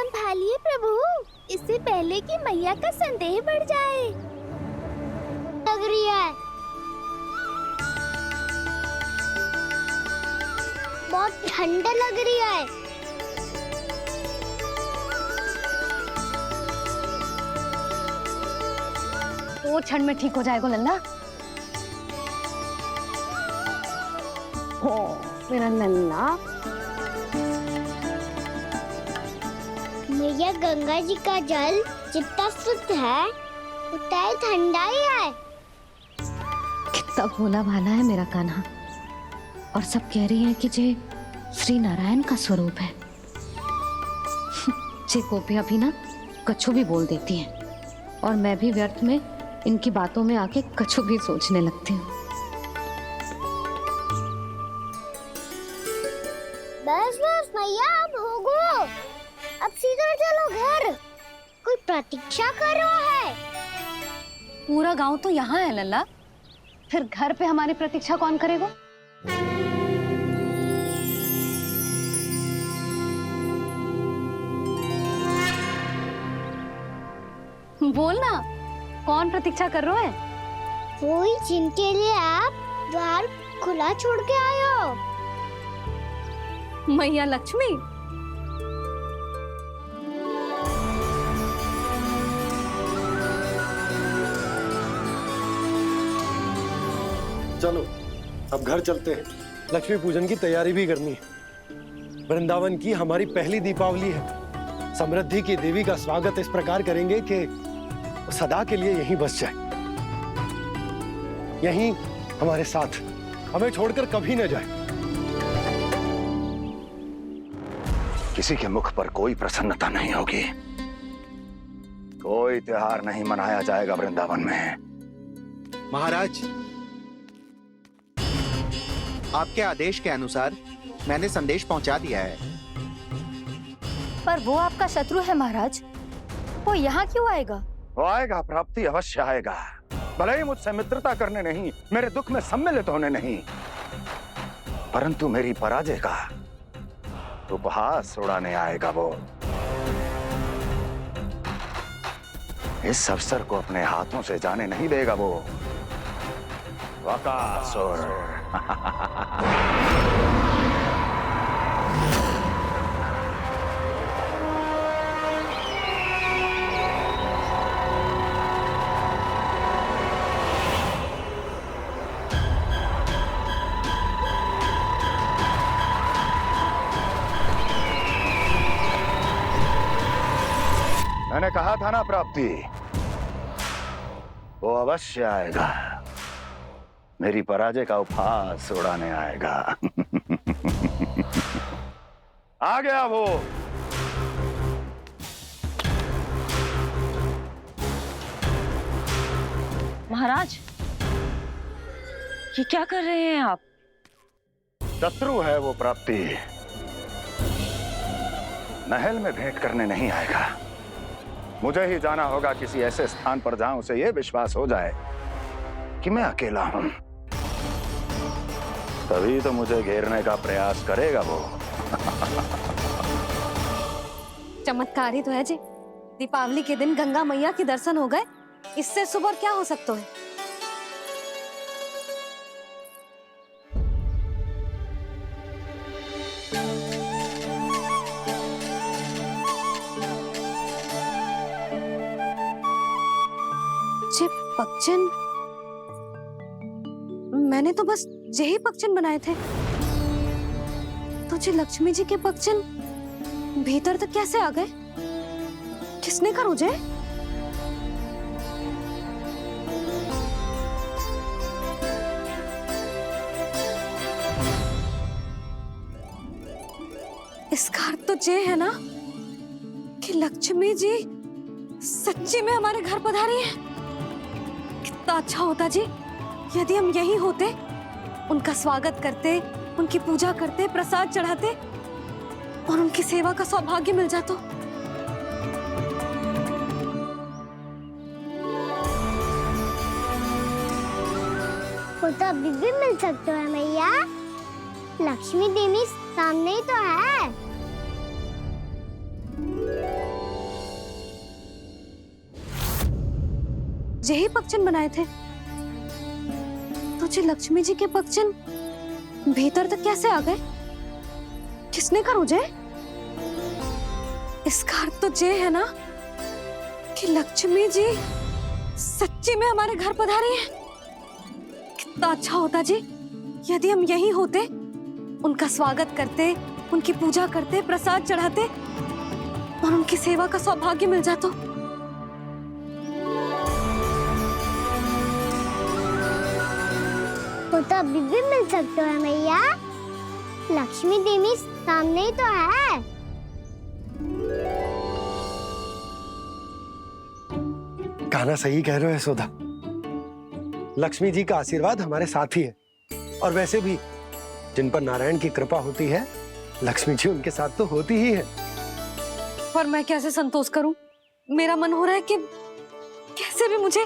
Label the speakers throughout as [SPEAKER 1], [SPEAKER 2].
[SPEAKER 1] संभालिए प्रभु, इससे पहले कि मैया का संदेह बढ़ जाए।
[SPEAKER 2] लग रही है, बहुत ठंडा लग रही है।
[SPEAKER 3] वो ठंड में ठीक हो जाएगा लल्ला।
[SPEAKER 2] हो मेरा नन्ना। मैया गंगा जी का जल जितना शुद्ध है उतना ही ठंडा ही है।
[SPEAKER 3] कितना भोला भाला है मेरा कान्हा। और सब कह रही हैं कि जे श्री नारायण का स्वरूप है। जे गोपियां भी ना कछु भी बोल देती हैं और मैं भी व्यर्थ में इनकी बातों में आके कछु भी सोचने लगती हूँ।
[SPEAKER 2] बस बस मैया, अब होगो, अब सीधा चलो घर। कोई प्रतीक्षा कर रहा है।
[SPEAKER 3] पूरा गांव तो यहाँ है लल्ला, फिर घर पे हमारी प्रतीक्षा कौन करेगा? बोल ना, कौन प्रतीक्षा कर रहे हैं?
[SPEAKER 2] वही जिनके लिए आप द्वार खुला छोड़ के आए हो।
[SPEAKER 3] मैया लक्ष्मी।
[SPEAKER 4] चलो अब घर चलते हैं। लक्ष्मी पूजन की तैयारी भी करनी है। वृंदावन की हमारी पहली दीपावली है। समृद्धि की देवी का स्वागत इस प्रकार करेंगे कि सदा के लिए यहीं बस जाए, यहीं हमारे साथ, हमें छोड़कर कभी न जाए।
[SPEAKER 5] किसी के मुख पर कोई प्रसन्नता नहीं होगी, कोई त्योहार नहीं मनाया जाएगा वृंदावन में।
[SPEAKER 6] महाराज, आपके आदेश के अनुसार मैंने संदेश पहुंचा दिया है।
[SPEAKER 3] पर वो आपका शत्रु है महाराज, वो यहाँ क्यों आएगा?
[SPEAKER 5] वो आएगा, प्राप्ति अवश्य आएगा। भले ही मुझसे मित्रता करने नहीं, मेरे दुख में सम्मिलित होने नहीं, परंतु मेरी पराजय का उपहास उड़ाने आएगा वो। इस अवसर को अपने हाथों से जाने नहीं देगा वो। वकासुर। मैंने कहा था ना प्राप्ति, वो अवश्य आएगा, मेरी पराजय का उपहास उड़ाने आएगा। आ गया वो।
[SPEAKER 3] महाराज, ये क्या कर रहे हैं आप?
[SPEAKER 5] शत्रु है वो प्राप्ति, महल में भेंट करने नहीं आएगा। मुझे ही जाना होगा किसी ऐसे स्थान पर जहां उसे यह विश्वास हो जाए कि मैं अकेला हूं, तभी तो मुझे घेरने का प्रयास करेगा वो।
[SPEAKER 3] चमत्कार ही तो है जी। दीपावली के दिन गंगा मैया के दर्शन हो गए, इससे शुभ और क्या हो सकता है? जे पक्षन, मैंने तो बस यही पक्षन बनाए थे। तो जे लक्ष्मी जी के पक्षन भीतर तक कैसे आ गए? किसने करो जे? इसका अर्थ तो ये है ना कि लक्ष्मी जी सच्ची में हमारे घर पधारी है। कितना अच्छा होता जी यदि हम यही होते, उनका स्वागत करते, उनकी पूजा करते, प्रसाद चढ़ाते और उनकी सेवा का सौभाग्य मिल जाता।
[SPEAKER 2] वो तो अभी भी मिल सकता है मैया, लक्ष्मी देवी सामने ही तो है।
[SPEAKER 3] तुझे ही पगचन बनाए थे। तुझे लक्ष्मी जी के पगचन भीतर तक कैसे आ गए? किसने कहा तुझे? इसका अर्थ तो ये है ना कि लक्ष्मी जी सच्ची में हमारे घर पधारी है। कितना अच्छा होता जी यदि हम यहीं होते, उनका स्वागत करते, उनकी पूजा करते, प्रसाद चढ़ाते और उनकी सेवा का सौभाग्य मिल जाता।
[SPEAKER 2] वो तो अभी भी मिल सकते हैं मैया। लक्ष्मी देवी सामने ही तो है।
[SPEAKER 4] कहना सही कह रहे हो यशोदा। लक्ष्मी जी का आशीर्वाद हमारे साथ ही है, और वैसे भी जिन पर नारायण की कृपा होती है, लक्ष्मी जी उनके साथ तो होती ही है।
[SPEAKER 3] पर मैं कैसे संतोष करूं? मेरा मन हो रहा है कि कैसे भी मुझे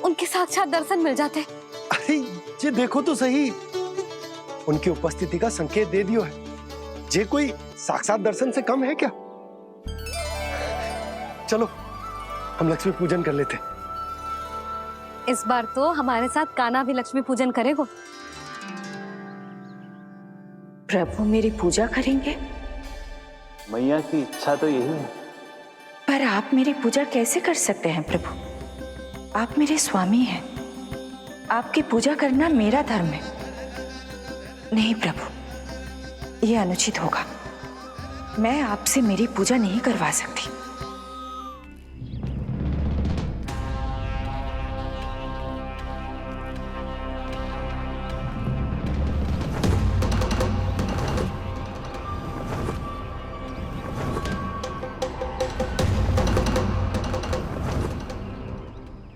[SPEAKER 3] उनके साक्षात दर्शन मिल जाते।
[SPEAKER 4] अरे ये देखो तो सही, उनकी उपस्थिति का संकेत दे दियो है। ये कोई साक्षात दर्शन से कम है क्या? चलो हम लक्ष्मी पूजन कर लेते।
[SPEAKER 3] इस बार तो हमारे साथ कान्हा भी लक्ष्मी पूजन करेगा।
[SPEAKER 7] प्रभु मेरी पूजा करेंगे?
[SPEAKER 8] मैया की इच्छा तो यही है।
[SPEAKER 7] पर आप मेरी पूजा कैसे कर सकते हैं प्रभु? आप मेरे स्वामी हैं। आपकी पूजा करना मेरा धर्म है। नहीं प्रभु, यह अनुचित होगा। मैं आपसे मेरी पूजा नहीं करवा सकती।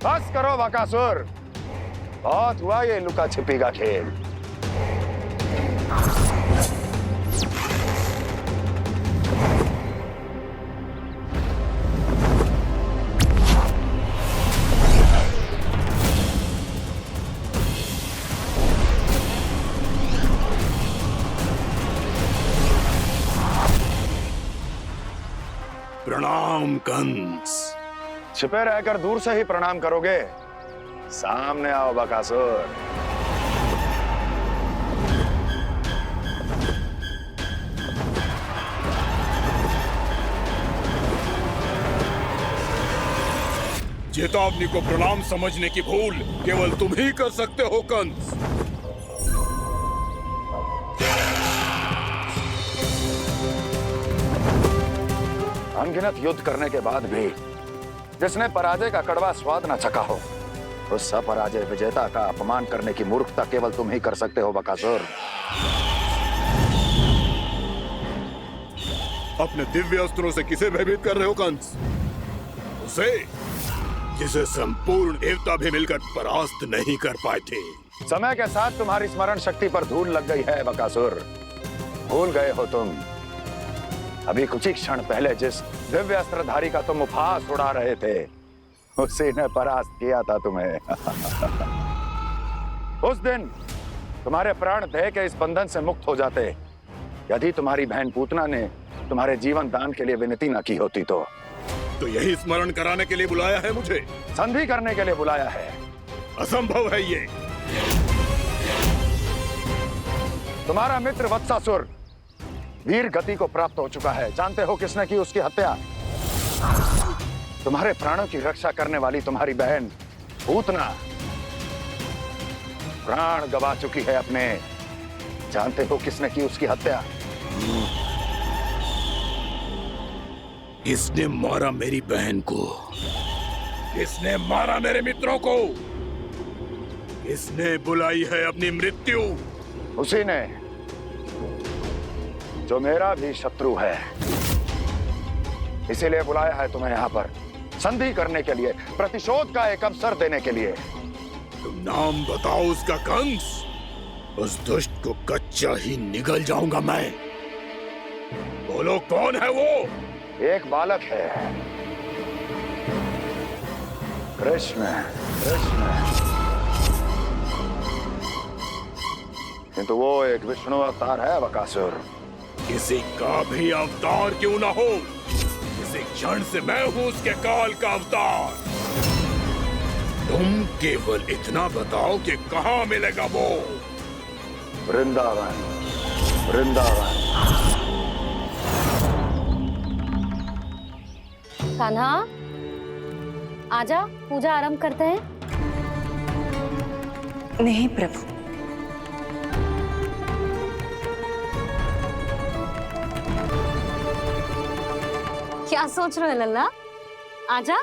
[SPEAKER 5] बस करो बकासुर, बहुत हुआ ये लुका छिपी का खेल।
[SPEAKER 9] प्रणाम कंस।
[SPEAKER 5] छिपे रहकर दूर से ही प्रणाम करोगे? सामने आओ बकासुर।
[SPEAKER 9] चेतावनी को प्रणाम समझने की भूल केवल तुम ही कर सकते हो कंस।
[SPEAKER 5] अनगिनत युद्ध करने के बाद भी जिसने पराजय का कड़वा स्वाद न चखा हो, उस अपराजय विजेता का अपमान करने की मूर्खता केवल तुम ही कर सकते हो बकासुर।
[SPEAKER 9] अपने दिव्य अस्त्रों से किसे भयभीत कर रहे हो कंस? उसे जिसे संपूर्ण देवता भी मिलकर परास्त नहीं कर पाए थे।
[SPEAKER 5] समय के साथ तुम्हारी स्मरण शक्ति पर धूल लग गई है बकासुर। भूल गए हो तुम अभी कुछ ही क्षण पहले जिस दिव्य अस्त्रधारी का तुम उपहास उड़ा रहे थे, उसी ने परास्त किया था तुम्हें। उस दिन तुम्हारे प्राण देह के इस बंधन से मुक्त हो जाते यदि तुम्हारी बहन पूतना ने तुम्हारे जीवन दान के लिए विनती न की होती। तो
[SPEAKER 9] यही स्मरण कराने के लिए बुलाया है मुझे?
[SPEAKER 5] संधि करने के लिए बुलाया है।
[SPEAKER 9] असंभव है ये।
[SPEAKER 5] तुम्हारा मित्र वत्सासुर वीर गति को प्राप्त हो चुका है। जानते हो किसने की उसकी हत्या? तुम्हारे प्राणों की रक्षा करने वाली तुम्हारी बहन पूतना प्राण गवा चुकी है अपने। जानते हो किसने की उसकी हत्या?
[SPEAKER 9] किसने मारा मेरी बहन को? किसने मारा मेरे मित्रों को? किसने बुलाई है अपनी मृत्यु?
[SPEAKER 5] उसी ने जो मेरा भी शत्रु है। इसीलिए बुलाया है तुम्हें यहाँ पर संधि करने के लिए, प्रतिशोध का एक अवसर देने के लिए।
[SPEAKER 9] तुम नाम बताओ उसका कंस। उस दुष्ट को कच्चा ही निगल जाऊंगा मैं। बोलो कौन है वो?
[SPEAKER 5] एक बालक है, कृष्ण। किंतु वो एक विष्णु अवतार है बकासुर।
[SPEAKER 9] किसी का भी अवतार क्यों ना हो, इसी क्षण से मैं हूं उसके काल का अवतार। तुम केवल इतना बताओ कि कहाँ मिलेगा वो।
[SPEAKER 5] वृंदावन, वृंदावन।
[SPEAKER 3] कान्हा, आजा, पूजा आरंभ करते हैं।
[SPEAKER 7] नहीं प्रभु,
[SPEAKER 3] क्या सोच रहे हो लल्ला? आजा।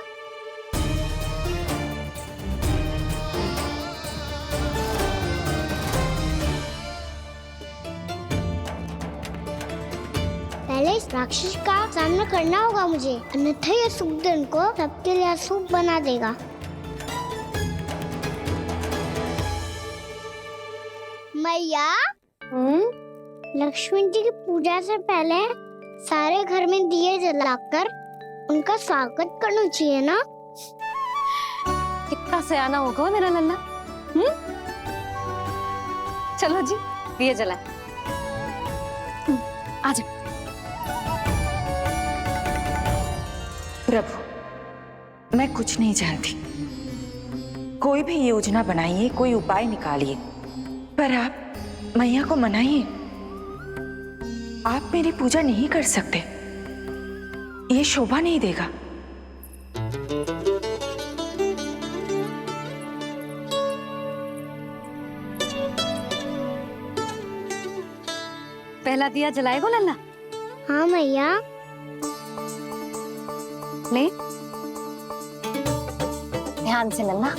[SPEAKER 2] पहले इस राक्षस का सामना करना होगा मुझे, अन्यथा ये सुखदन को सबके लिए अशुभ बना देगा। मैया, लक्ष्मी जी की पूजा से पहले सारे घर में दिए जलाकर उनका स्वागत करना चाहिए ना?
[SPEAKER 3] कितना सयाना होगा मेरा लल्ला। चलो जी, दिए जलाए। आजा।
[SPEAKER 7] प्रभु, मैं कुछ नहीं जानती। कोई भी योजना बनाइए, कोई उपाय निकालिए, पर आप मैया को मनाइए। आप मेरी पूजा नहीं कर सकते, ये शोभा नहीं देगा।
[SPEAKER 3] पहला दिया जलाएगो लल्ला?
[SPEAKER 2] हाँ मैया।
[SPEAKER 3] ले, ध्यान से लल्ला।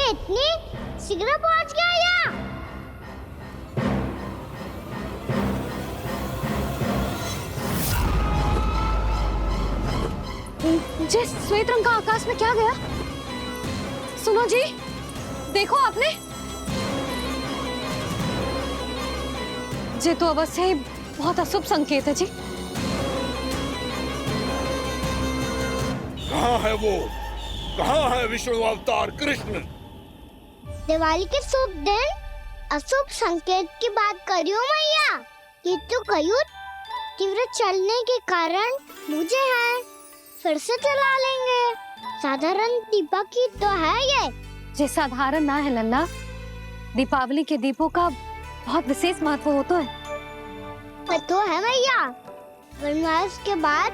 [SPEAKER 2] इतनी शीघ्र पहुंच गया यहाँ?
[SPEAKER 3] जिस श्वेत रंग का आकाश में क्या गया? सुनो जी, देखो आपने, ये तो अवश्य ही बहुत अशुभ संकेत है जी।
[SPEAKER 9] कहाँ है वो? कहाँ है विष्णु अवतार कृष्ण?
[SPEAKER 2] दिवाली के शुभ दिन अशुभ संकेत की बात करियो मैया। ये तो कयूत तीव्र चलने के कारण मुझे है, फिर से चला लेंगे। साधारण दीपक ही तो है ये
[SPEAKER 3] साधारण ना है लल्ला, दीपावली के दीपों का बहुत विशेष महत्व होता है।
[SPEAKER 2] तो है मैया। वनवास के बाद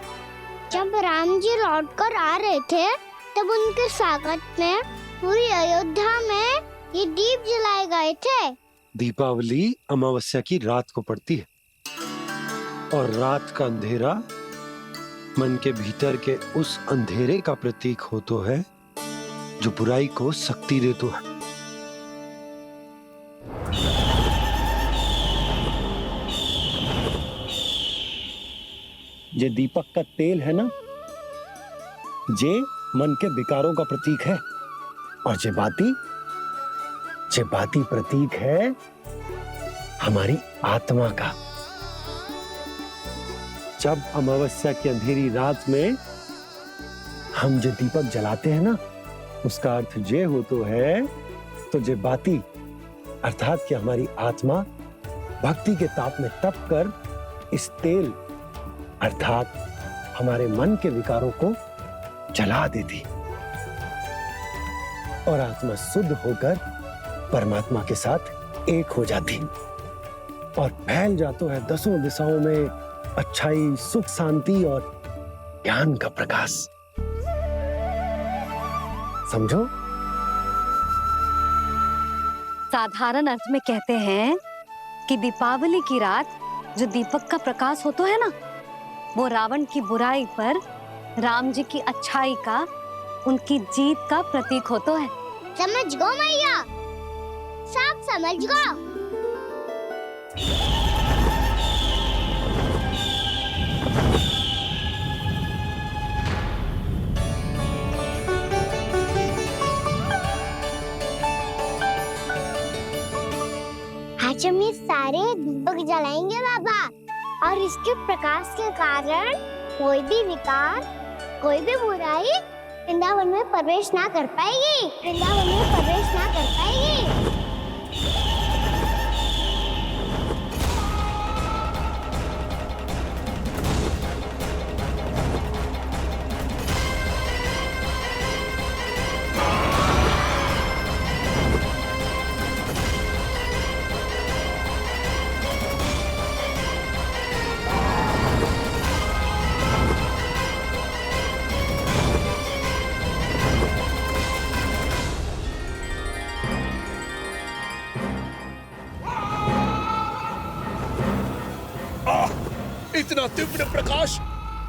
[SPEAKER 2] जब राम जी लौटकर आ रहे थे, तब उनके स्वागत में पूरी अयोध्या में ये दीप जलाए गए थे।
[SPEAKER 4] दीपावली अमावस्या की रात को पड़ती है और रात का अंधेरा मन के भीतर के उस अंधेरे का प्रतीक होतो है जो बुराई को शक्ति देतो है। ये दीपक का तेल है ना, जे मन के विकारों का प्रतीक है, और जे बाती प्रतीक है हमारी आत्मा का। जब अमावस्या की अंधेरी रात में हम जो दीपक जलाते हैं ना, उसका अर्थ जे हो तो है, तो जे बाती अर्थात कि हमारी आत्मा भक्ति के ताप में तप कर इस तेल अर्थात हमारे मन के विकारों को जला देती और आत्मा शुद्ध होकर परमात्मा के साथ एक हो जाती और फैल जाता है दसों दिशाओं में अच्छाई, सुख, शांति और ज्ञान का प्रकाश। समझो?
[SPEAKER 3] साधारण अर्थ में कहते हैं कि दीपावली की रात जो दीपक का प्रकाश होता है ना, वो रावण की बुराई पर राम जी की अच्छाई का, उनकी जीत का प्रतीक होता है।
[SPEAKER 2] समझ गो मैया, सब समझ गो। आज हम ये सारे दीपक जलाएंगे बाबा, और इसके प्रकाश के कारण कोई भी विकार, कोई भी बुराई वृंदावन में प्रवेश ना कर पाएगी, वृंदावन में प्रवेश ना कर पाएगी।
[SPEAKER 9] इतना तीव्र प्रकाश,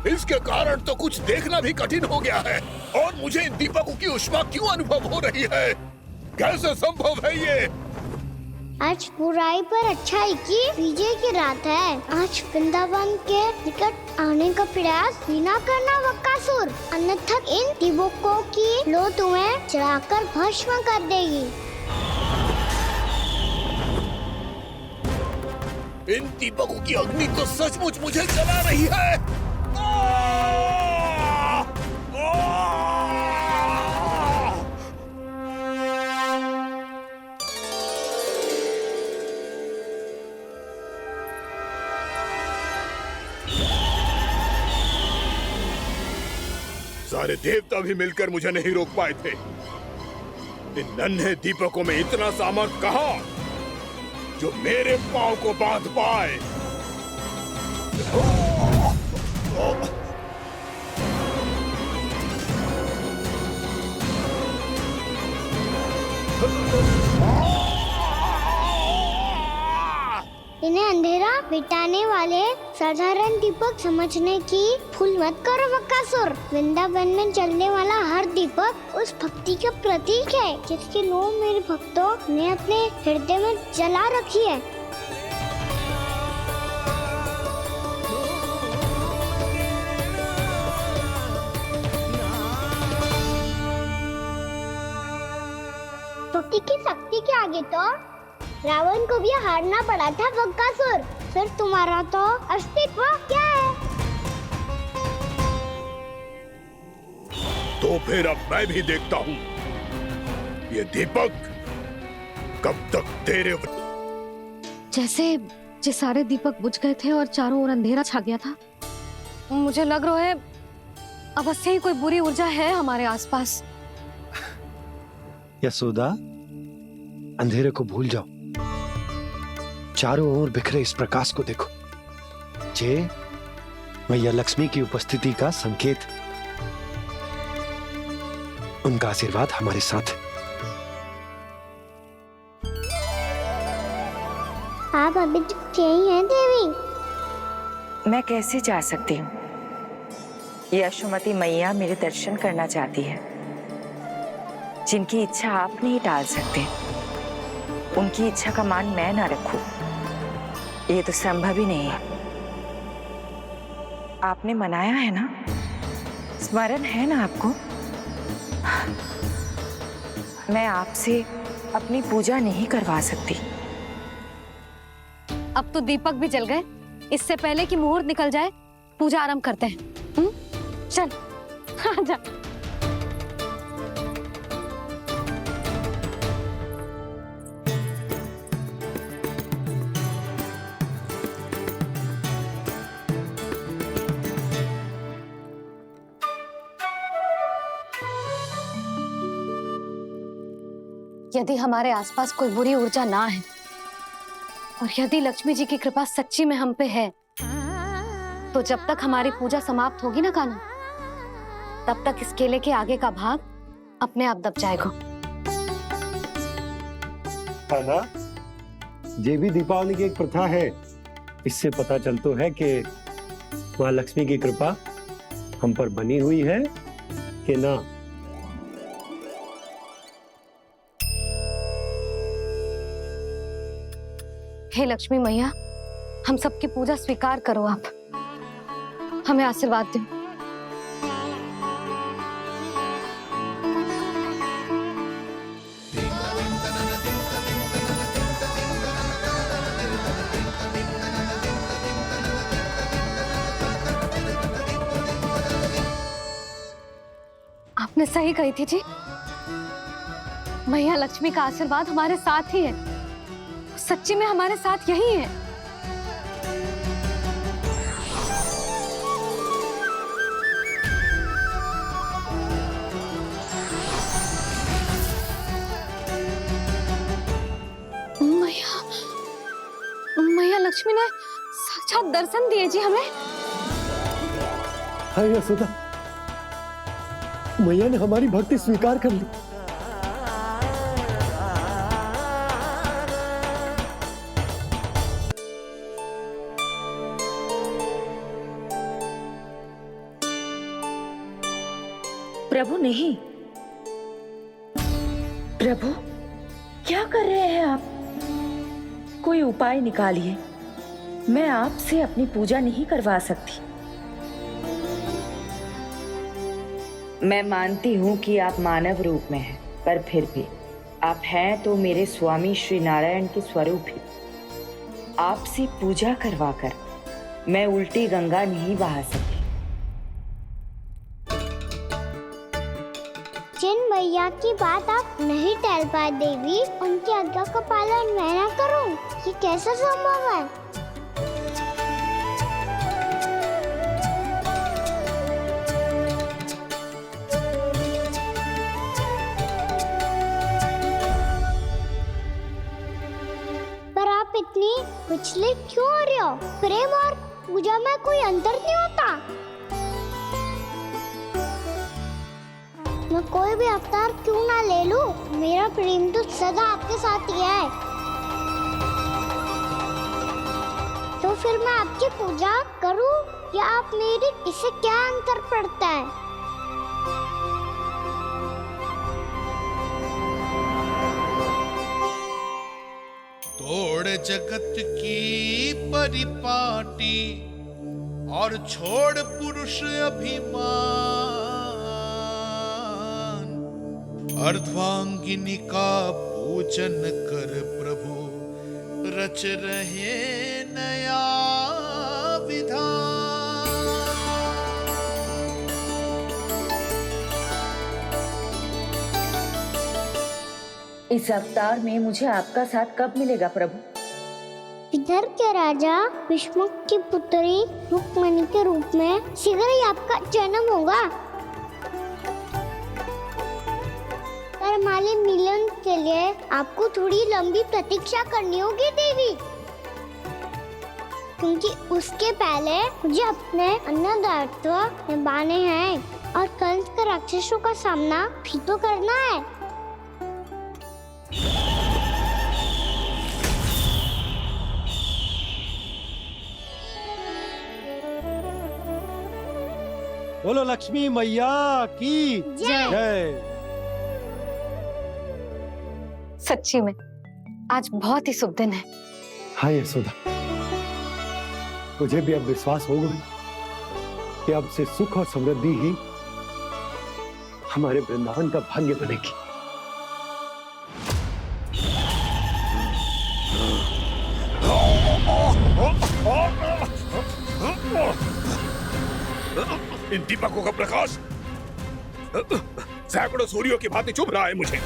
[SPEAKER 9] इसके कारण तो कुछ देखना भी कठिन हो गया है। और मुझे इन दीपकों की उष्मा क्यों अनुभव हो रही है? कैसे संभव है ये?
[SPEAKER 2] आज बुराई पर अच्छाई की विजय की रात है। आज वृंदावन के निकट आने का प्रयास भी ना करना बकासुर, अन्यथा इन दीपकों की लो तुम्हें जलाकर भस्म कर देगी।
[SPEAKER 9] इन दीपकों की अग्नि तो सचमुच मुझे जला रही है। सारे देवता भी मिलकर मुझे नहीं रोक पाए थे। इन नन्हे दीपकों में इतना सामर्थ कहां जो मेरे पांव को बांध पाए।
[SPEAKER 2] इन्हें अंधेरा मिटाने वाले साधारण दीपक समझने की भूल मत करो बकासुर। वृंदावन में जलने वाला हर दीपक उस भक्ति का प्रतीक है जिसकी लो मेरे भक्तों ने अपने हृदय में जला रखी है। भक्ति की शक्ति के आगे तो रावण को भी हारना पड़ा था बकासुर। फिर तुम्हारा तो अस्तित्व क्या है?
[SPEAKER 9] तो फिर अब मैं भी देखता हूँ ये दीपक कब तक तेरे।
[SPEAKER 3] जैसे ये सारे दीपक बुझ गए थे और चारों ओर अंधेरा छा गया था, मुझे लग रहा है अवश्य ही कोई बुरी ऊर्जा है हमारे आसपास।
[SPEAKER 4] यशोदा, अंधेरे को भूल जाओ, चारों ओर बिखरे इस प्रकाश को देखो। जे मैया लक्ष्मी की उपस्थिति का संकेत, उनका आशीर्वाद हमारे साथ है।
[SPEAKER 2] आप अभी तक यही हैं देवी?
[SPEAKER 7] मैं कैसे जा सकती हूँ? यशोमती मैया मेरे दर्शन करना चाहती है। जिनकी इच्छा आप नहीं टाल सकते, उनकी इच्छा का मान मैं ना रखूं, ये तो संभव ही नहीं है। आपने मनाया है ना, स्मरण है ना आपको? मैं आपसे अपनी पूजा नहीं करवा सकती।
[SPEAKER 3] अब तो दीपक भी जल गए, इससे पहले कि मुहूर्त निकल जाए पूजा आरंभ करते हैं। चल आजा। यदि हमारे आसपास कोई बुरी ऊर्जा ना है और यदि लक्ष्मी जी की कृपा सच्ची में हम पे है, तो जब तक हमारी पूजा समाप्त होगी ना कान्हा, तब तक इस केले के आगे का भाग अपने आप दब जाएगा।
[SPEAKER 4] कान्हा, ये भी दीपावली की एक प्रथा है। इससे पता चलता है कि माँ लक्ष्मी की कृपा हम पर बनी हुई है कि ना।
[SPEAKER 3] हे लक्ष्मी मैया, हम सबकी पूजा स्वीकार करो, आप हमें आशीर्वाद दो। आपने सही कही थी जी, मैया लक्ष्मी का आशीर्वाद हमारे साथ ही है, सच्ची में हमारे साथ यही है। मैया लक्ष्मी ने साक्षात दर्शन दिए जी हमें।
[SPEAKER 4] हाँ यशोदा, मैया ने हमारी भक्ति स्वीकार कर ली।
[SPEAKER 7] प्रभु नहीं, प्रभु क्या कर रहे हैं आप? कोई उपाय निकालिए, मैं आपसे अपनी पूजा नहीं करवा सकती। मैं मानती हूँ कि आप मानव रूप में हैं, पर फिर भी आप हैं तो मेरे स्वामी श्री नारायण के स्वरूप ही। आपसे पूजा करवाकर मैं उल्टी गंगा नहीं बहा सकती।
[SPEAKER 2] जिन मैया की बात आप नहीं टल पाए देवी, उनकी आज्ञा का पालन मैं ना करूं, ये कैसे संभव है? पर आप इतनी विचलित क्यों हो रहे हो? प्रेम और पूजा में कोई अंतर नहीं होता। मैं कोई भी अवतार क्यों ना ले लूं, मेरा प्रेम तो सदा आपके साथ ही है। तो फिर मैं आपकी पूजा करूं या आप मेरी, इससे क्या अंतर पड़ता है?
[SPEAKER 10] तोड़ जगत की परिपाटी और छोड़ पुरुष अभिमान, अर्धांगिनी का पूजन कर प्रभु रच रहे नया विधान।
[SPEAKER 7] इस अवतार में मुझे आपका साथ कब मिलेगा प्रभु?
[SPEAKER 2] इधर के राजा भीष्मक की पुत्री रुक्मणी के रूप में शीघ्र ही आपका जन्म होगा। पर हमारे मिलन के लिए आपको थोड़ी लंबी प्रतीक्षा करनी होगी देवी, क्योंकि उसके पहले मुझे अपने अन्य दायित्व निभाने हैं और कंस के राक्षसों का सामना भी तो करना है।
[SPEAKER 4] बोलो लक्ष्मी मैया की जय।
[SPEAKER 3] सच्ची में आज बहुत ही शुभ दिन है।
[SPEAKER 4] हाँ यशोदा, मुझे भी अब विश्वास हो गया कि अब से सुख और समृद्धि ही हमारे वृंदावन का भाग्य बनेगी।
[SPEAKER 9] इन दीपकों का प्रकाश सैकड़ों सूर्यों की भांति चुभ रहा है मुझे।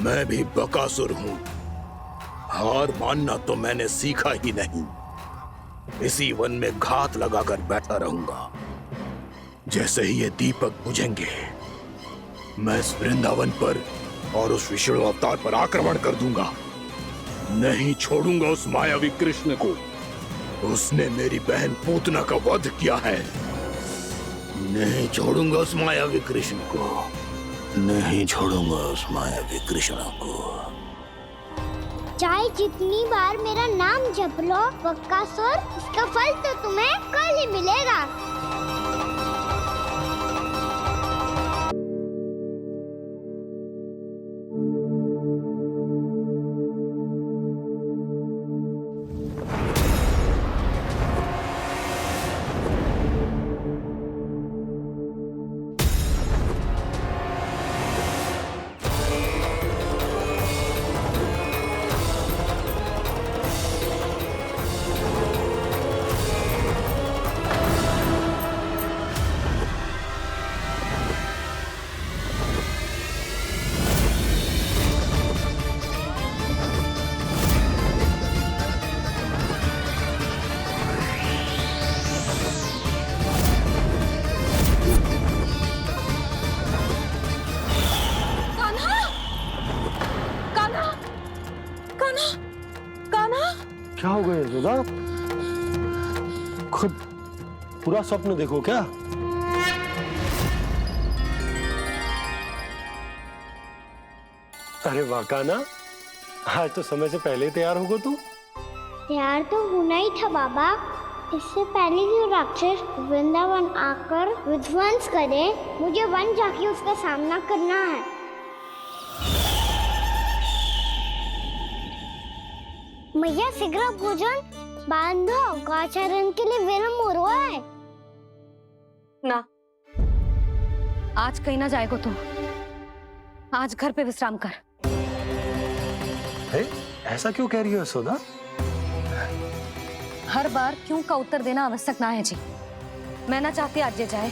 [SPEAKER 9] मैं भी बकासुर हूं, हार मानना तो मैंने सीखा ही नहीं। इसी वन में घात लगाकर बैठा रहूंगा। जैसे ही ये दीपक बुझेंगे, मैं इस वृंदावन पर और उस विष्णु अवतार पर आक्रमण कर दूंगा। नहीं छोड़ूंगा उस मायावी कृष्ण को। उसने मेरी बहन पूतना का वध किया है। नहीं छोड़ूंगा उस मायावी कृष्ण को। नहीं छोड़ूंगा उस मायावी कृष्ण को।
[SPEAKER 2] चाहे जितनी बार मेरा नाम जप लो बक्कासुर, इसका फल तो तुम्हें कल ही मिलेगा।
[SPEAKER 4] क्या हो गया यशोदा? खुद पूरा स्वप्न देखो क्या? अरे वाह कान्हा, आज तो समय से पहले तैयार होगा तू।
[SPEAKER 2] तैयार तो होना ही था बाबा। इससे पहले कि राक्षस वृंदावन आकर विध्वंस करे, मुझे वन जाके उसका सामना करना है। मैया शीघ्र भोजन बांधो, गौचरण के लिए विलंब हो रहा है।
[SPEAKER 3] ना, आज कहीं ना जाएगा तुम। आज घर पे विश्राम कर।
[SPEAKER 4] ऐसा क्यों कह रही हो यशोदा?
[SPEAKER 3] हर बार क्यों का उत्तर देना आवश्यक ना है जी। मैं ना चाहती आज ये जाए,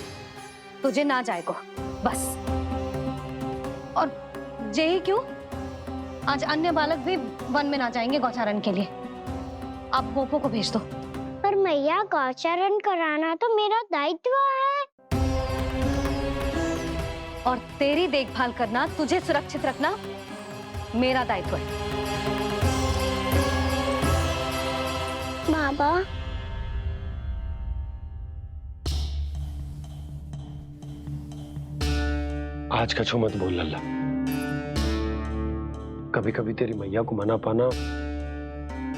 [SPEAKER 3] तुझे ना जाएगा बस। और यही क्यों, आज अन्य बालक भी वन में ना जाएंगे गौचारण के लिए। आप गोपो को भेज दो।
[SPEAKER 2] पर मैया गौचरण कराना तो मेरा दायित्व है।
[SPEAKER 3] और तेरी देखभाल करना, तुझे सुरक्षित रखना मेरा दायित्व है।
[SPEAKER 2] बाबा,
[SPEAKER 4] आज कछु मत बोल लल्ला। कभी कभी तेरी मैया को मना पाना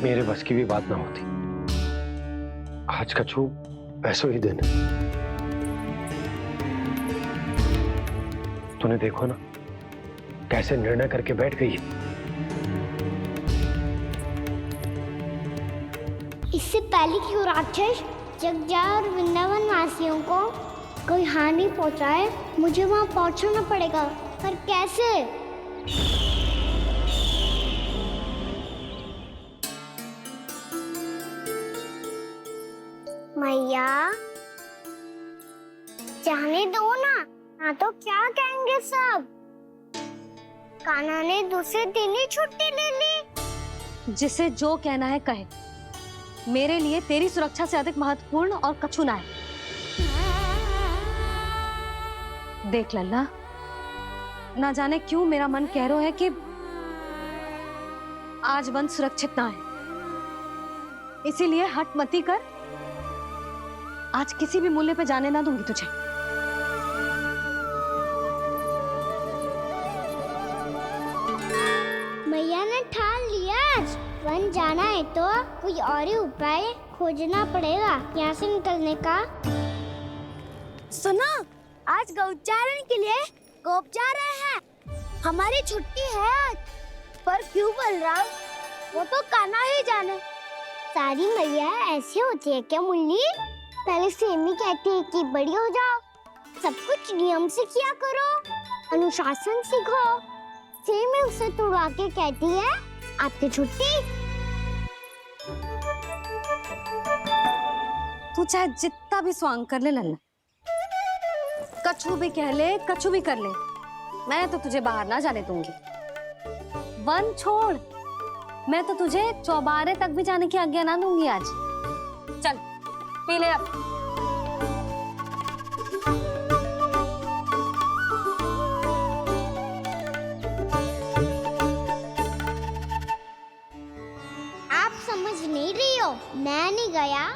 [SPEAKER 4] मेरे बस की भी बात ना होती। आज कछु ऐसो ही दिन है। तूने देखो ना कैसे निर्णय करके बैठ गई है।
[SPEAKER 2] इससे पहले कि वो राक्षस जगजा और वृंदावन वासियों को कोई हानि पहुंचाए, मुझे वहां पहुंचना पड़ेगा। पर कैसे? मैया, जाने दो ना तो क्या कहेंगे सब। कान्हा ने दूसरे दिन ही छुट्टी ले ली।
[SPEAKER 3] जिसे जो कहना है कहे। मेरे लिए तेरी सुरक्षा से अधिक महत्वपूर्ण और कछु ना है। देख लल्ला, ना जाने क्यों मेरा मन कह रहा है कि आज वन सुरक्षित ना है। इसीलिए हट मती कर। आज किसी भी मूल्य पे जाने ना दूंगी तुझे।
[SPEAKER 2] मैया ने ठान लिया, आज वन जाना है तो कोई और ही उपाय खोजना पड़ेगा यहाँ से निकलने का।
[SPEAKER 1] सुनो, आज गौचारण के लिए गोप जा रहे हैं। हमारी छुट्टी है आज। पर क्यों बलराम? वो तो कान्हा ही जाने।
[SPEAKER 2] सारी मैया ऐसी होती है क्या मुन्नी? पहले सेमी कहती है कि बड़ी हो जाओ, सब कुछ नियम से किया करो, अनुशासन सीखो। सेमी उसे तुड़वा के कहती है आपकी छुट्टी।
[SPEAKER 3] तू चाहे जितना भी स्वांग कर ले लल्ला, कछु भी कह ले, कछु भी कर ले, मैं तो तुझे बाहर ना जाने दूंगी। वन छोड़, मैं तो तुझे चौबारे तक भी जाने की आज्ञा ना दूंगी आज। चल पी ले अब।
[SPEAKER 2] आप समझ नहीं रही हो, मैं नहीं गया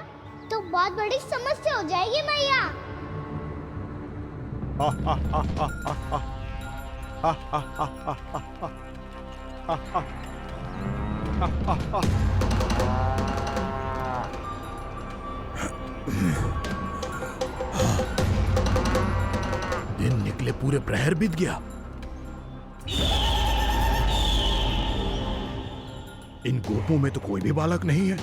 [SPEAKER 2] तो बहुत बड़ी समस्या हो जाएगी मैया।
[SPEAKER 9] दिन निकले पूरे प्रहर बीत गया। इन गोपों में तो कोई भी बालक नहीं है,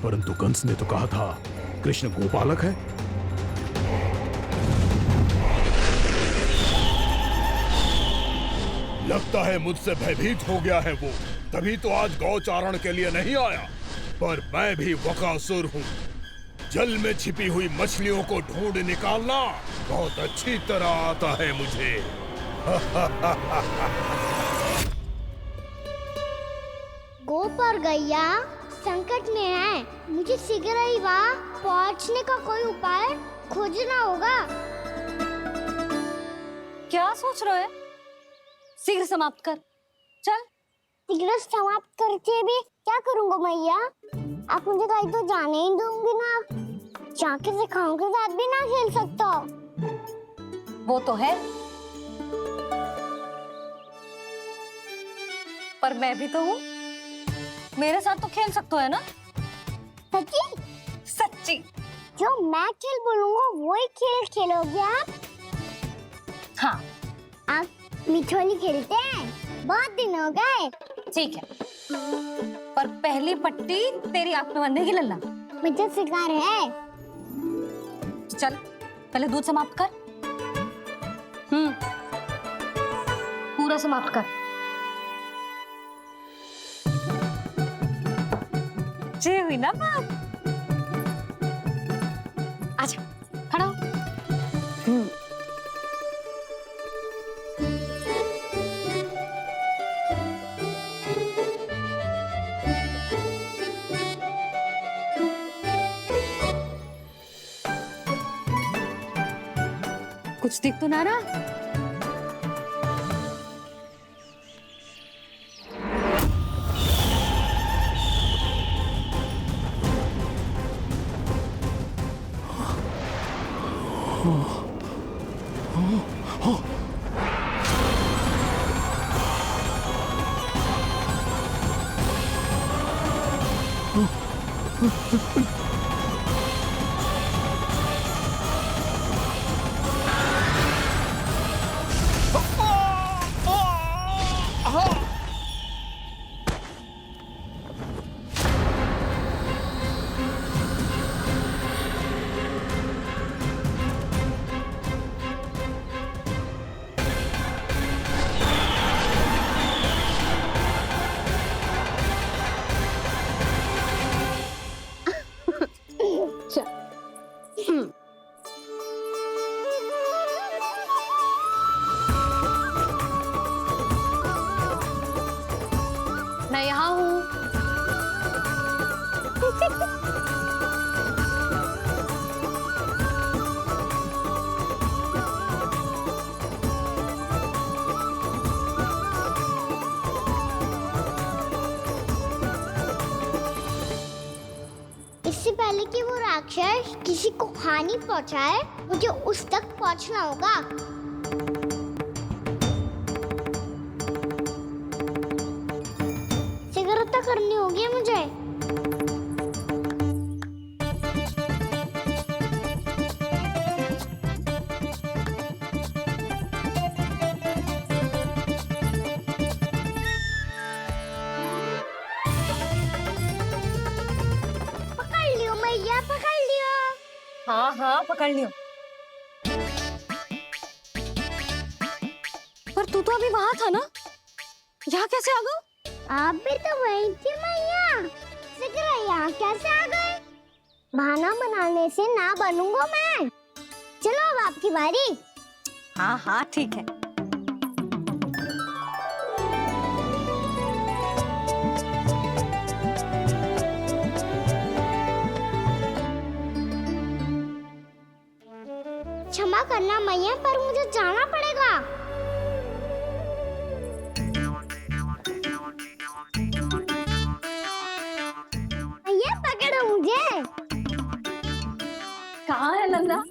[SPEAKER 9] परंतु कंस ने तो कहा था कृष्ण गोपालक है। लगता है मुझसे भयभीत हो गया है वो, तभी तो आज गौचारण के लिए नहीं आया। पर मैं भी वकासुर हूँ, जल में छिपी हुई मछलियों को ढूंढ निकालना बहुत अच्छी तरह आता है मुझे।
[SPEAKER 2] गोप और गैया संकट में है, मुझे शीघ्र ही वहाँ पहुँचने का कोई उपाय खोजना होगा।
[SPEAKER 3] क्या सोच रहे हो? शीघ्र समाप्त कर, चल।
[SPEAKER 2] शीघ्र समाप्त करके भी क्या करूँगा मैया? आप मुझे कहीं तो जाने ही दूंगी ना, जाके सिखाओं के साथ भी ना खेल सकता।
[SPEAKER 3] वो तो है, पर मैं भी तो हूँ, मेरे साथ तो खेल सकते हो है ना?
[SPEAKER 2] सच्ची?
[SPEAKER 3] सच्ची।
[SPEAKER 2] जो मैं खेल बोलूँगा वही खेल खेलोगे आप?
[SPEAKER 3] हाँ।
[SPEAKER 2] आप मिठोली खेलते हैं? बहुत दिन हो गए।
[SPEAKER 3] ठीक है, पर पहली पट्टी तेरी आंख में बंधेगी लल्ला।
[SPEAKER 2] मुझे शिकार है।
[SPEAKER 3] चल पहले दूध समाप्त कर। पूरा समाप्त कर। जे हुई ना बात। आजा खड़ा हो। कुछ दिख तो ना रहा। मैं यहाँ हूँ।
[SPEAKER 2] इससे पहले कि वो राक्षस किसी को हानि पहुंचाए, मुझे उस तक पहुंचना होगा। शीघ्रता करनी होगी मुझे। पकड़ लियो मैया, पकड़ लियो।
[SPEAKER 3] हाँ हाँ पकड़ लियो। पर तू तो अभी वहां था ना, यहाँ कैसे आ गया?
[SPEAKER 2] आप भी तो वही थी मैया, शीघ्र यहाँ कैसे आ गए? बहाना बनाने से ना बनूंगा मैं। चलो अब आपकी बारी।
[SPEAKER 3] हाँ हाँ ठीक है।
[SPEAKER 2] करना मैया, पर मुझे जाना पड़ेगा। मैया पकड़ो मुझे।
[SPEAKER 3] कहाँ है नंदा?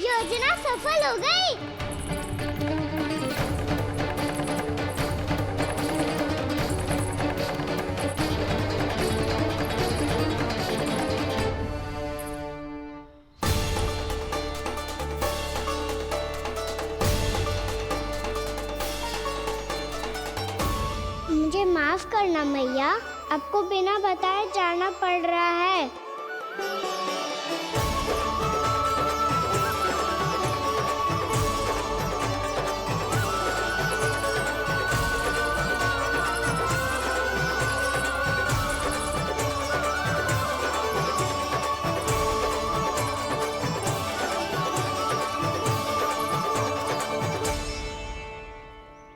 [SPEAKER 2] योजना सफल हो गई। मुझे माफ करना मैया, आपको बिना बताए जाना पड़ रहा है।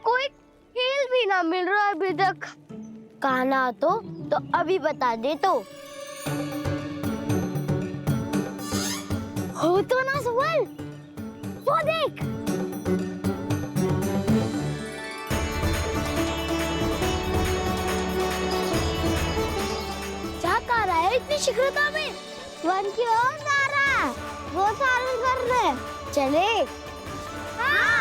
[SPEAKER 1] कोई खेल भी ना मिल रहा अभी तक। कहना तो अभी बता दे तो। हो तो ना सवाल, वो देख। क्या कर रहा है इतनी शीघ्रता में?
[SPEAKER 2] वन की ओर जा रहा है, वो सालन कर रहे।
[SPEAKER 1] चले।
[SPEAKER 2] हाँ।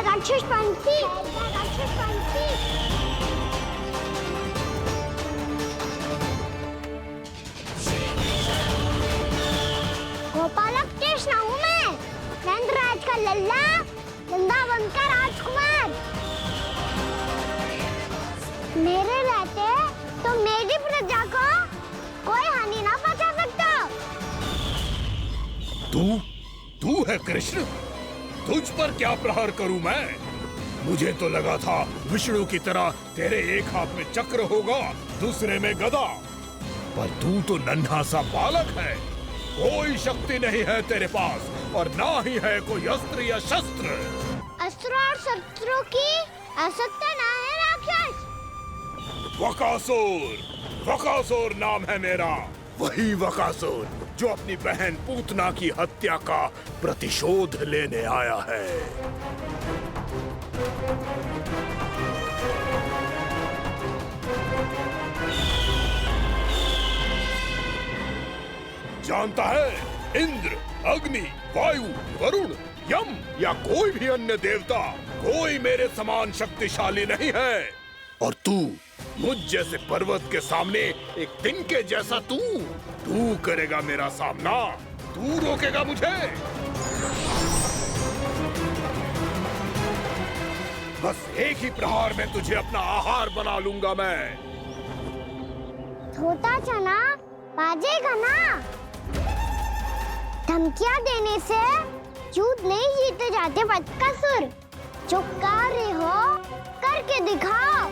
[SPEAKER 2] राक्षस पंछी, राक्षस पंछी। गोपालक कृष्ण हूँ मैं, नंदराज का लल्ला, वृंदावन का राजकुमार। मेरे रहते तो मेरी प्रजा को कोई हानि ना पहुंचा सकता।
[SPEAKER 9] तू है कृष्ण? तुझ पर क्या प्रहार करूं मैं? मुझे तो लगा था विष्णु की तरह तेरे एक हाथ में चक्र होगा, दूसरे में गदा, पर तू तो नन्हा सा बालक है। कोई शक्ति नहीं है तेरे पास और ना ही है कोई अस्त्र या शस्त्र।
[SPEAKER 2] अस्त्र और शस्त्रों की आवश्यकता ना है राक्षस।
[SPEAKER 9] वकासुर, वकासुर नाम है मेरा, वही वकासुर जो अपनी बहन पूतना की हत्या का प्रतिशोध लेने आया है। जानता है, इंद्र, अग्नि, वायु, वरुण, यम या कोई भी अन्य देवता कोई मेरे समान शक्तिशाली नहीं है। और तू मुझ जैसे पर्वत के सामने एक तिनके जैसा तू करेगा मेरा सामना? तू रोकेगा मुझे? बस एक ही प्रहार में तुझे अपना आहार बना लूंगा मैं।
[SPEAKER 2] छोटा चना बाजेगा ना। धमकियां देने से युद्ध नहीं जीते जाते बदकसूर। जो कार्य हो करके दिखाओ।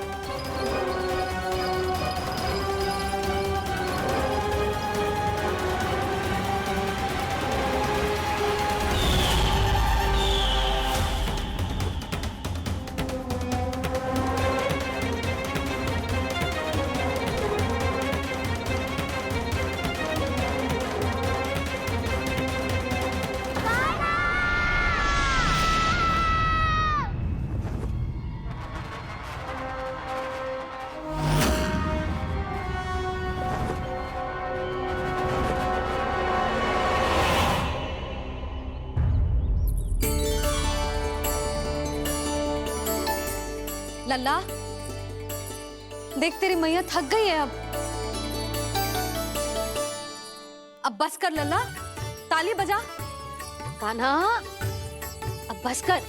[SPEAKER 3] लल्ला, देख तेरी मैया थक गई है अब बस कर लल्ला, ताली बजा। कान्हा, अब बस कर।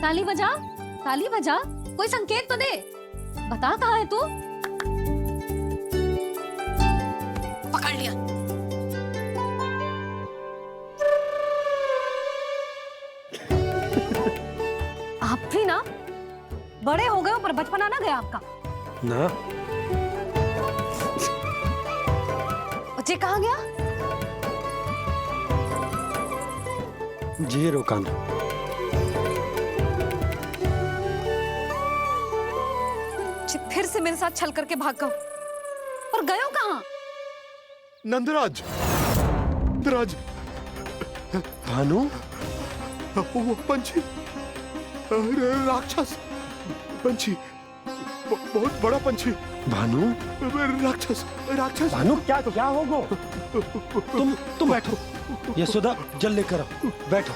[SPEAKER 3] ताली बजा, ताली बजा, कोई संकेत तो दे, बता कहाँ है तू? पकड़ लिया। आप भी ना बड़े हो गए हो, पर बचपना ना गया आपका
[SPEAKER 4] ना।
[SPEAKER 3] बच्चे कहाँ गया?
[SPEAKER 4] जी रोकान।
[SPEAKER 3] फिर से मेरे साथ छल करके भाग गए, और गए हो कहाँ?
[SPEAKER 9] नंदराज, नंदराज,
[SPEAKER 4] भानु,
[SPEAKER 9] वो पंछी, राक्षस पंछी, बहुत बड़ा पंछी।
[SPEAKER 4] भानु,
[SPEAKER 9] राक्षस, राक्षस।
[SPEAKER 4] भानु, क्या होगो? तुम बैठो, यशोदा जल लेकर आओ, बैठो।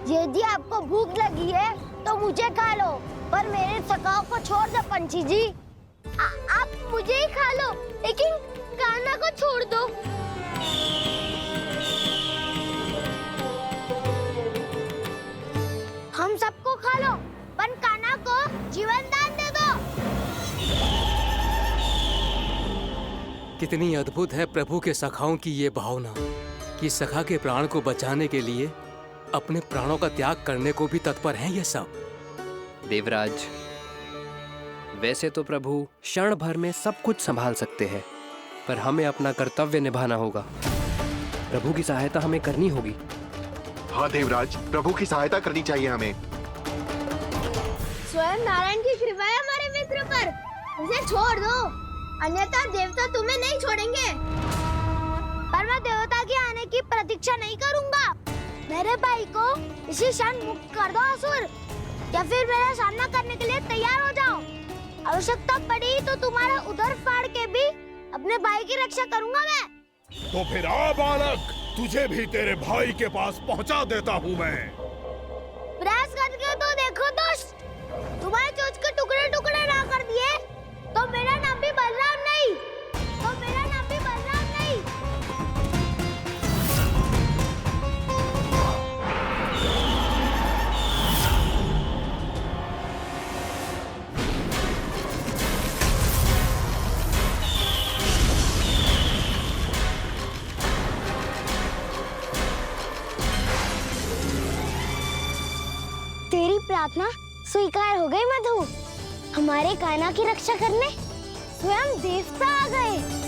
[SPEAKER 1] यदि आपको भूख लगी है तो मुझे खा लो, पर मेरे सखाओं को छोड़ दो पंछी जी। आप मुझे ही खा लो, लेकिन कान्हा को छोड़ दो। हम सबको खा लो, पर कान्हा को जीवन दान दे दो।
[SPEAKER 11] कितनी अद्भुत है प्रभु के सखाओं की ये भावना कि सखा के प्राण को बचाने के लिए अपने प्राणों का त्याग करने को भी तत्पर हैं ये सब।
[SPEAKER 12] देवराज, वैसे तो प्रभु क्षण भर में सब कुछ संभाल सकते हैं, पर हमें अपना कर्तव्य निभाना होगा। प्रभु की सहायता हमें करनी होगी।
[SPEAKER 6] हाँ देवराज, प्रभु की सहायता करनी चाहिए हमें।
[SPEAKER 1] स्वयं नारायण की कृपा है हमारे मित्र पर, उसे छोड़ दो, अन्यथा देवता तुम्हें नहीं छोड़ेंगे। पर मैं देवता के आने की प्रतीक्षा नहीं करूंगा। मेरे भाई को इसी क्षण मुक्त कर दो असुर, या फिर मेरा सामना करने के लिए तैयार हो जाओ। आवश्यकता पड़ी तो तुम्हारा उदर फाड़ के भी अपने भाई की रक्षा करूंगा मैं।
[SPEAKER 9] तो फिर आ बालक, तुझे भी तेरे भाई के पास पहुंचा देता हूँ मैं।
[SPEAKER 1] प्रयास करके तो देखो दोस्त, तुम्हारे चोंच के टुकड़े टुकड़े ना कर दिए तो मेरा नाम भी बलराम नहीं, तो मेरा नाम भी बलराम नहीं। तेरी प्रार्थना स्वीकार हो गई मधु। हमारे कान्हा की रक्षा करने स्वयं देवता आ गए।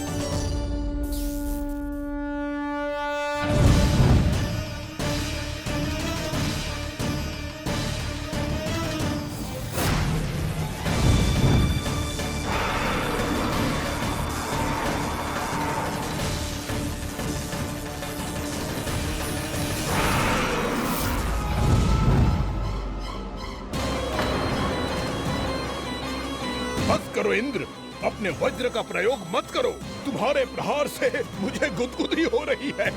[SPEAKER 9] बस करो इंद्र, अपने वज्र का प्रयोग मत करो। तुम्हारे प्रहार से मुझे गुदगुदी हो रही है।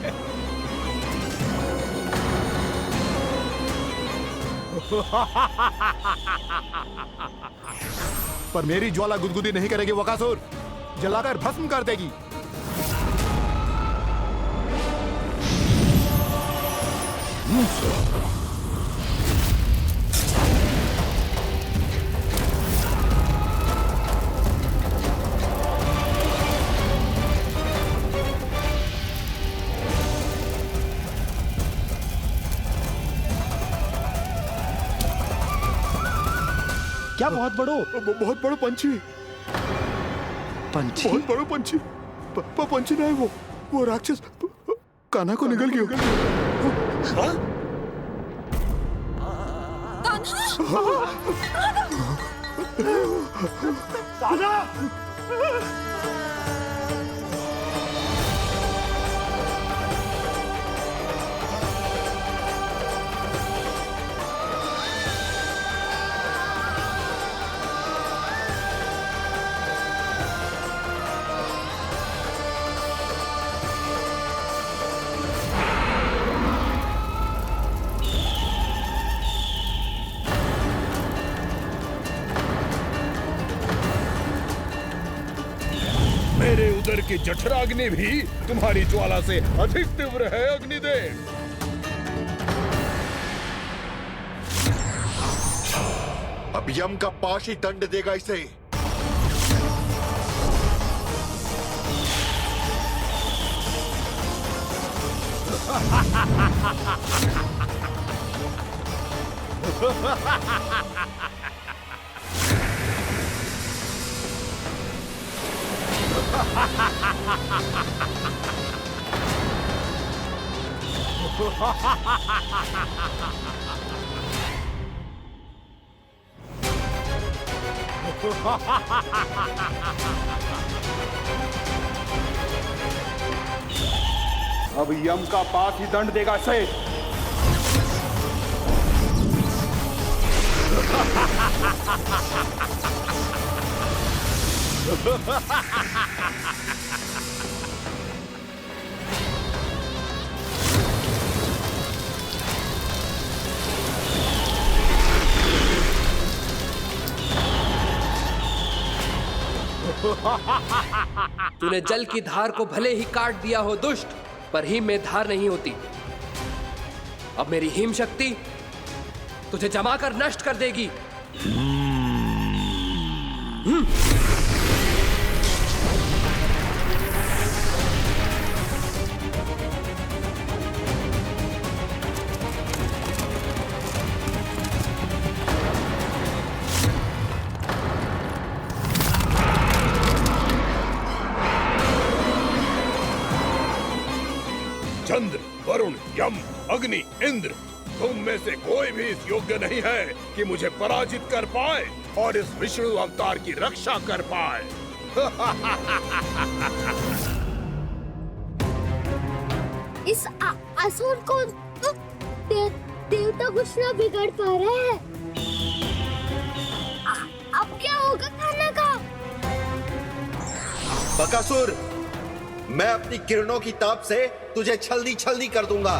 [SPEAKER 5] पर मेरी ज्वाला गुदगुदी नहीं करेगी वकासुर, जलाकर भस्म कर देगी।
[SPEAKER 4] क्या बहुत बड़ो?
[SPEAKER 9] बहुत बड़ा पंछी।
[SPEAKER 4] पंछी?
[SPEAKER 9] बहुत बड़ा पंछी। पंछी नहीं, वो राक्षस कान्हा को निगल गया। हाँ?
[SPEAKER 4] कान्हा!
[SPEAKER 9] समुद्र की जठराग्नि भी तुम्हारी ज्वाला से अधिक तीव्र है अग्निदेव।
[SPEAKER 13] अब यम का पाश ही दंड देगा इसे। अब यम का पाश ही दंड देगा इसे।
[SPEAKER 12] तूने जल की धार को भले ही काट दिया हो दुष्ट, पर हिम में धार नहीं होती। अब मेरी हिम शक्ति तुझे जमा कर नष्ट कर देगी।
[SPEAKER 9] चंद्र, वरुण, यम, अग्नि, इंद्र, तुम में से कोई भी इस योग्य नहीं है कि मुझे पराजित कर पाए और इस विष्णु अवतार की रक्षा कर पाए।
[SPEAKER 2] इस असुर को तो देवता कुछ ना बिगाड़ पा रहे हैं। अब क्या होगा खाना का?
[SPEAKER 13] बकासुर, मैं अपनी किरणों की ताप से तुझे छल्दी छल्दी कर दूंगा।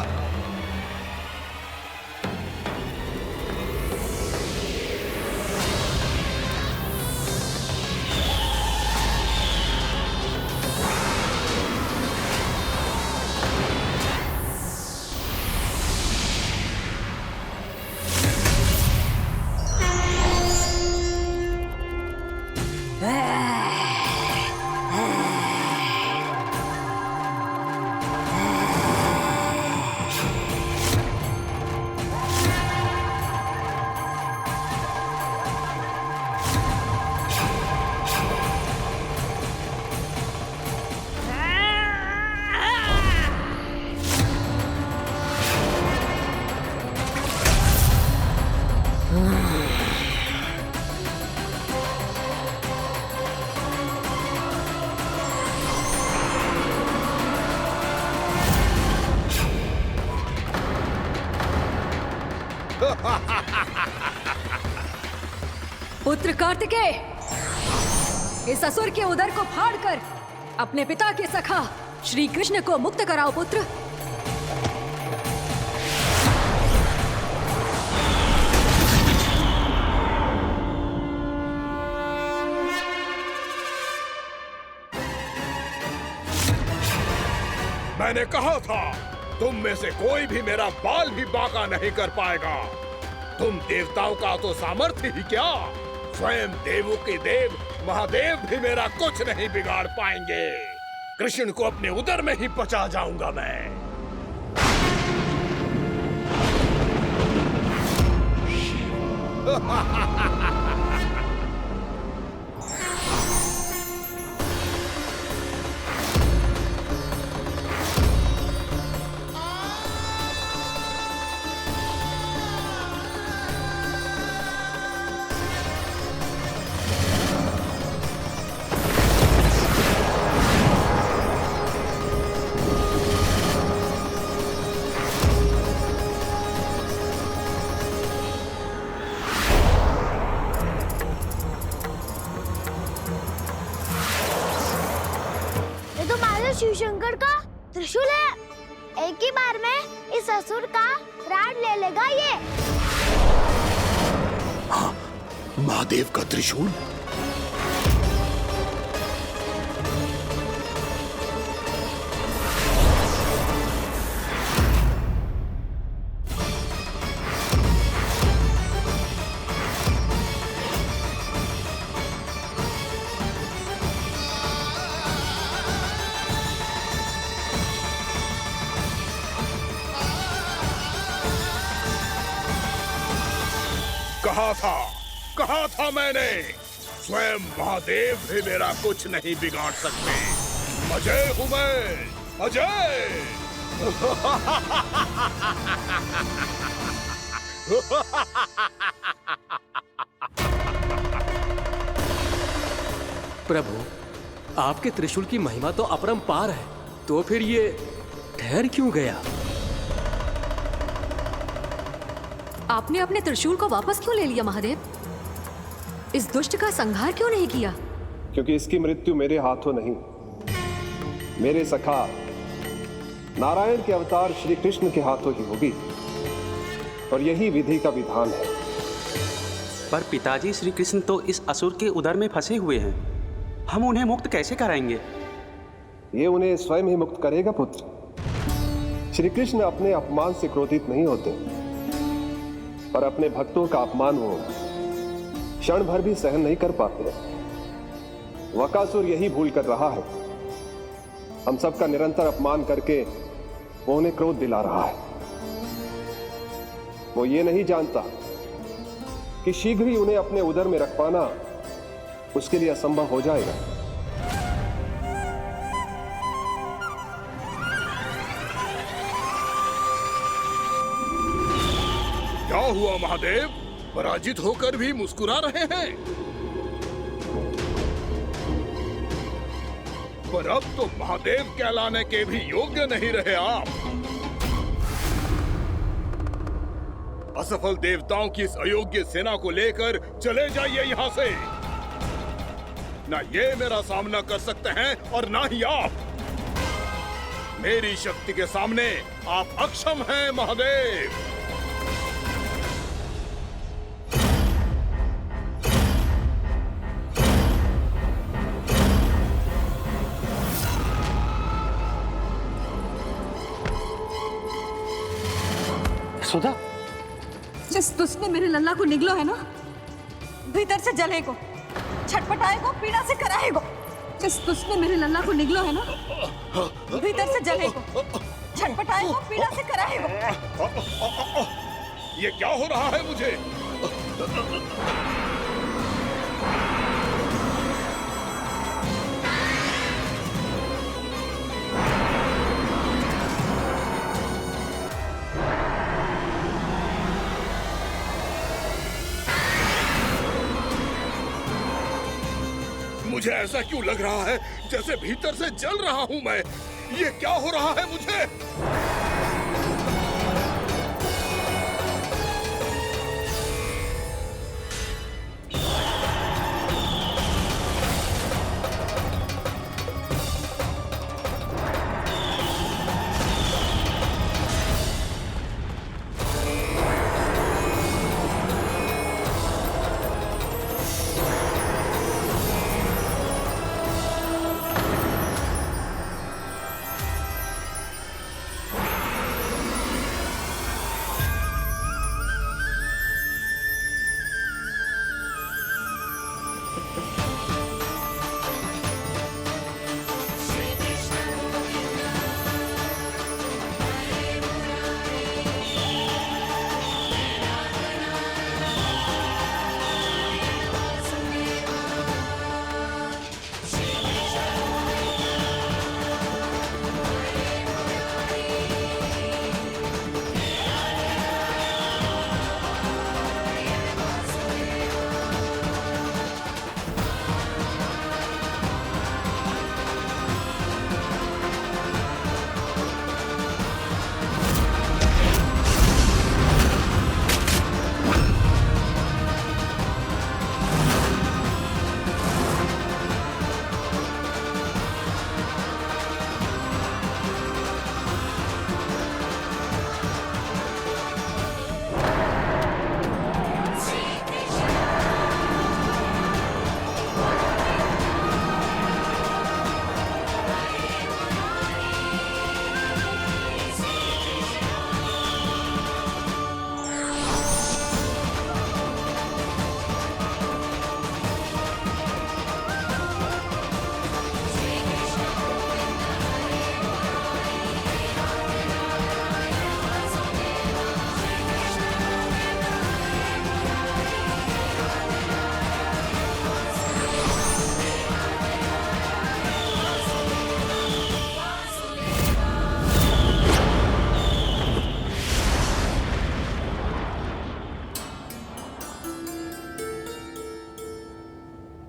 [SPEAKER 3] पुत्र कार्तिकेय, इस असुर के उदर को फाड़कर अपने पिता के सखा श्री कृष्ण को मुक्त कराओ पुत्र।
[SPEAKER 9] मैंने कहा था, तुम में से कोई भी मेरा बाल भी बांका नहीं कर पाएगा। तुम देवताओं का तो सामर्थ्य ही क्या, स्वयं देवों के देव महादेव भी मेरा कुछ नहीं बिगाड़ पाएंगे। कृष्ण को अपने उदर में ही पचा जाऊंगा मैं।
[SPEAKER 2] शिव शंकर का त्रिशूल है। एक ही बार में इस असुर का प्राण ले लेगा ये।
[SPEAKER 9] हाँ, महादेव का त्रिशूल। कहा था मैंने, स्वयं महादेव भी मेरा कुछ नहीं बिगाड़ सकते। अजय हूं मैं, अजय।
[SPEAKER 11] प्रभु, आपके त्रिशूल की महिमा तो अपरंपार है, तो फिर ये ठहर क्यों गया?
[SPEAKER 3] आपने अपने त्रिशूल को वापस क्यों ले लिया महादेव? इस दुष्ट का संहार क्यों नहीं किया?
[SPEAKER 14] क्योंकि इसकी मृत्यु मेरे हाथों नहीं, मेरे सखा नारायण के अवतार श्री कृष्ण के हाथों ही होगी, और यही विधि का विधान है।
[SPEAKER 15] पर पिताजी, श्री कृष्ण तो इस असुर के उदर में फंसे हुए हैं, हम उन्हें मुक्त कैसे कराएंगे?
[SPEAKER 14] ये उन्हें स्वयं ही मुक्त करेगा पुत्र। श्री कृष्ण अपने अपमान से क्रोधित नहीं होते, पर अपने भक्तों का अपमान वो क्षण भर भी सहन नहीं कर पाते। वकासुर यही भूल कर रहा है, हम सबका निरंतर अपमान करके वो उन्हें क्रोध दिला रहा है। वो ये नहीं जानता कि शीघ्र ही उन्हें अपने उदर में रख पाना उसके लिए असंभव हो जाएगा।
[SPEAKER 9] क्या हुआ महादेव, पराजित होकर भी मुस्कुरा रहे हैं? पर अब तो महादेव कहलाने के भी योग्य नहीं रहे आप। असफल देवताओं की इस अयोग्य सेना को लेकर चले जाइए यहाँ से। ना ये मेरा सामना कर सकते हैं और ना ही आप। मेरी शक्ति के सामने आप अक्षम हैं महादेव।
[SPEAKER 15] सुधा,
[SPEAKER 3] जिस दुष्ट ने मेरे लल्ला को निगलो है ना, भीतर से जलेगो, छटपटाएगो, पीड़ा से कराएगो। जिस दुष्ट ने मेरे लल्ला को निगलो है ना, भीतर से जलेगो, छटपटाएगो, पीड़ा से कराएगो।
[SPEAKER 9] ये क्या हो रहा है मुझे? मुझे ऐसा क्यों लग रहा है जैसे भीतर से जल रहा हूं मैं? ये क्या हो रहा है मुझे?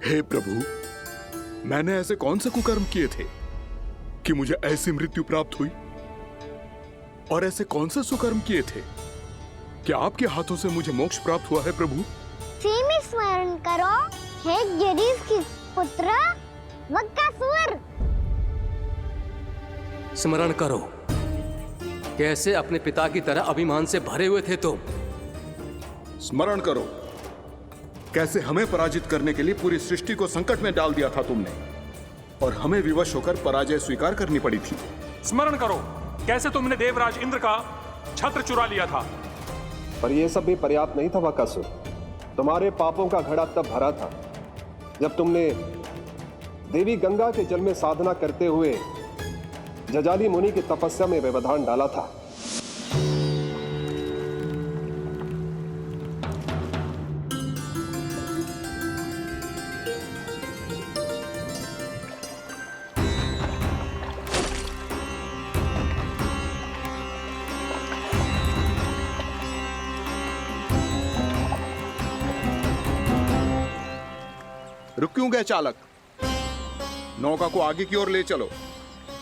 [SPEAKER 9] हे प्रभु, मैंने ऐसे कौन से कुकर्म किए थे कि मुझे ऐसी मृत्यु प्राप्त हुई? और ऐसे कौन से सुकर्म किए थे कि आपके हाथों से मुझे मोक्ष प्राप्त हुआ है प्रभु?
[SPEAKER 2] सीमी स्मरण करो, हे गिरीश की पुत्र वक्कासुर।
[SPEAKER 11] स्मरण करो, कैसे अपने पिता की तरह अभिमान से भरे हुए थे तुम।
[SPEAKER 9] स्मरण करो, कैसे हमें पराजित करने के लिए पूरी सृष्टि को संकट में डाल दिया था तुमने, और हमें विवश होकर पराजय स्वीकार करनी पड़ी थी।
[SPEAKER 16] स्मरण करो, कैसे तुमने देवराज इंद्र का छत्र चुरा लिया था।
[SPEAKER 14] पर यह सब भी पर्याप्त नहीं था बकासुर। तुम्हारे पापों का घड़ा तब भरा था जब तुमने देवी गंगा के जल में साधना करते हुए जजाली मुनि की तपस्या में व्यवधान डाला था।
[SPEAKER 9] रुक क्यों गए चालक? नौका को आगे की ओर ले चलो।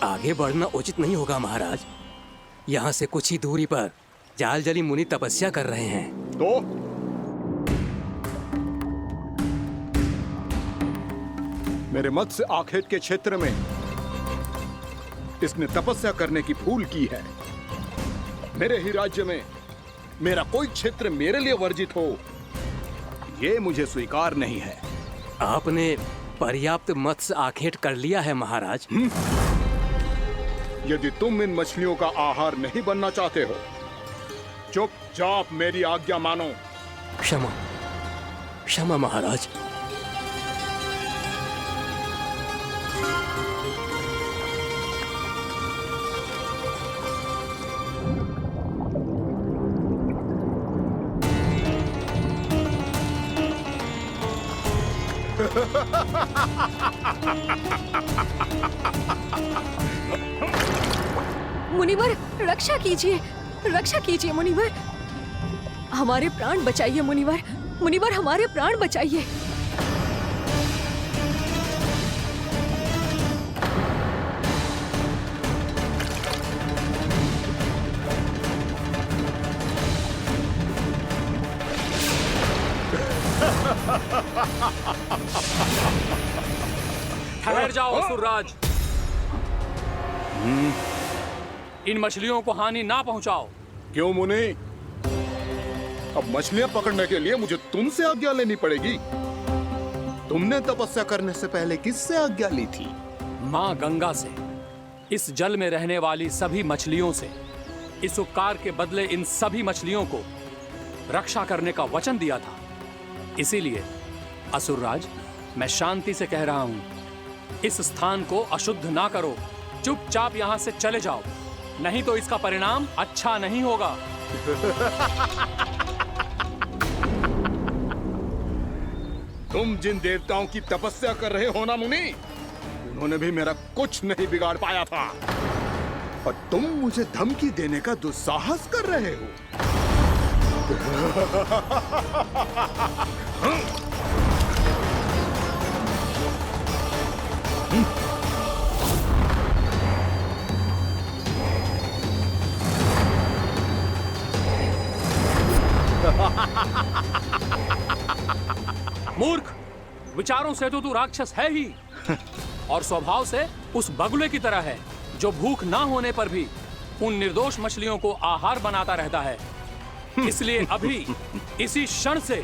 [SPEAKER 11] आगे बढ़ना उचित नहीं होगा महाराज। यहाँ से कुछ ही दूरी पर जालजली मुनि तपस्या कर रहे हैं।
[SPEAKER 9] तो मेरे मत्स्य आखेट के क्षेत्र में इसने तपस्या करने की भूल की है। मेरे ही राज्य में मेरा कोई क्षेत्र मेरे लिए वर्जित हो, यह मुझे स्वीकार नहीं है।
[SPEAKER 11] आपने पर्याप्त मत्स्य आखेट कर लिया है महाराज।
[SPEAKER 9] यदि तुम इन मछलियों का आहार नहीं बनना चाहते हो, चुपचाप मेरी आज्ञा मानो।
[SPEAKER 11] क्षमा, क्षमा महाराज।
[SPEAKER 3] मुनिवर, रक्षा कीजिए, रक्षा कीजिए मुनिवर। हमारे प्राण बचाइए मुनिवर, मुनिवर हमारे प्राण बचाइए।
[SPEAKER 16] ठहर जाओ असुरराज, इन मछलियों को हानि ना पहुंचाओ।
[SPEAKER 9] क्यों मुनि? अब मछलियां पकड़ने के लिए मुझे तुमसे आज्ञा लेनी पड़ेगी। तुमने तपस्या करने से पहले किससे आज्ञा ली थी?
[SPEAKER 16] मां गंगा से, इस जल में रहने वाली सभी मछलियों से। इस उपकार के बदले इन सभी मछलियों को रक्षा करने का वचन दिया था। इसीलिए असुरराज, मैं शांति से कह रहा हूं, इस स्थान को अशुद्ध ना करो। चुपचाप यहां से चले जाओ, नहीं तो इसका परिणाम अच्छा नहीं होगा।
[SPEAKER 9] तुम जिन देवताओं की तपस्या कर रहे हो ना मुनि, उन्होंने भी मेरा कुछ नहीं बिगाड़ पाया था, और तुम मुझे धमकी देने का दुस्साहस कर रहे हो।
[SPEAKER 16] मूर्ख, विचारों से तो तू राक्षस है ही, और स्वभाव से उस बगुले की तरह है जो भूख ना होने पर भी उन निर्दोष मछलियों को आहार बनाता रहता है। इसलिए अभी इसी क्षण से